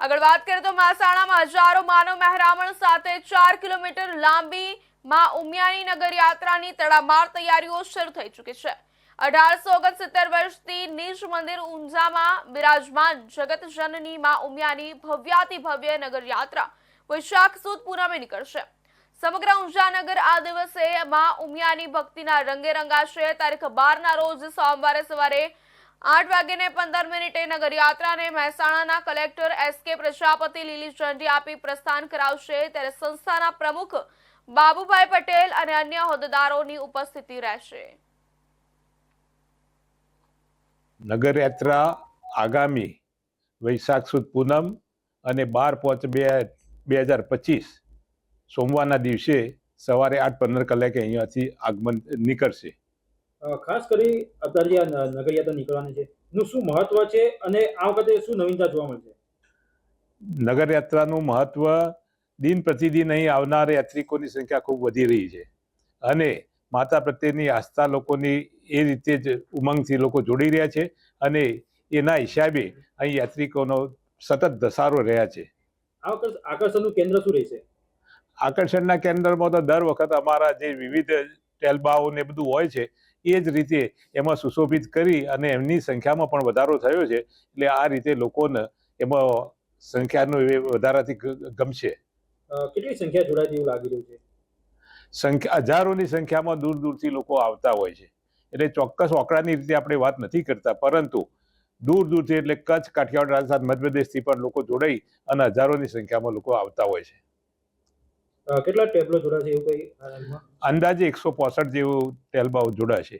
આગળ વાત કરીએ તો મહેસાણામાં હજારો માનવ મહેરામણ સાથે 4 કિલોમીટર લાંબી માં ઉમિયાની નગર યાત્રાની તડામાર તૈયારીઓ શરૂ થઈ ચૂકી છે। 1869 વર્ષથી નિજ મંદિર ઊંઝામાં બિરાજમાન જગત જનની માં ઉમિયાની ભવ્યાતિ ભવ્ય નગર યાત્રા વૈશાખ સુદ પૂનમે નીકળશે। સમગ્ર ઊંઝા નગર આ દિવસે માં ઉમિયાની ભક્તિના રંગે રંગાશે। તારીખ 12 ના રોજ સોમવારે સવારે 8:15 નગર યાત્રાને મહેસાણાના કલેક્ટર એસ.કે. પ્રજાપતિ લીલી ઝંડી આપી પ્રસ્થાન કરાવશે। ત્યારે સંસ્થાના પ્રમુખ બાબુભાઈ પટેલ અને અન્ય હોદ્દેદારોની ઉપસ્થિતિ રહેશે। નગર યાત્રા આગામી વૈશાખ સુદ પૂનમ અને 12/5/2025 સોમવારના દિવસે સવારે 8:15 કલાકે અહીંયાથી આગમન નીકળશે। ખાસ કરી અત્યારે નગર યાત્રા નીકળવાની છે નું શું મહત્વ છે અને આ વખતે શું નવીનતા જોવા મળશે? નગર યાત્રાનું મહત્વ દિન પ્રતિદિન અહીં આવનાર યાત્રિકોની સંખ્યા ખૂબ વધી રહી છે અને માતા પ્રત્યેની આસ્થા લોકોની એ રીતે જ ઉમંગથી લોકો જોડી રહ્યા છે અને એના હિસાબે અહીં યાત્રિકોનો સતત ધસારો રહ્યા છે। આ વખતે આકર્ષણનું કેન્દ્ર શું રહેશે? આકર્ષણના કેન્દ્રમાં તો દર વખત અમારા જે વિવિધ ટેલબાઓ ને બધું હોય છે એ જ રીતે એમાં સુશોભિત કરી અને એમની સંખ્યામાં પણ વધારો થયો છે। એટલે આ રીતે લોકોને એમાં સંખ્યાનો વધારાથી ગમશે। કેટલી સંખ્યા જોડાય તેવું લાગી રહ્યું છે? સંખ્યા હજારોની સંખ્યામાં દૂર દૂરથી લોકો આવતા હોય છે। એટલે ચોક્કસ આંકડાની રીતે આપણે વાત નથી કરતા, પરંતુ દૂર દૂરથી એટલે કચ્છ, કાઠિયાવાડ, રાજસ્થાન, મધ્યપ્રદેશથી પણ લોકો જોડાઈ અને હજારોની સંખ્યામાં લોકો આવતા હોય છે। કેટલા ટેબલો જોડાશે એવું કઈ? અંદાજે 165 જેવું ટેલબાઓ જોડાશે।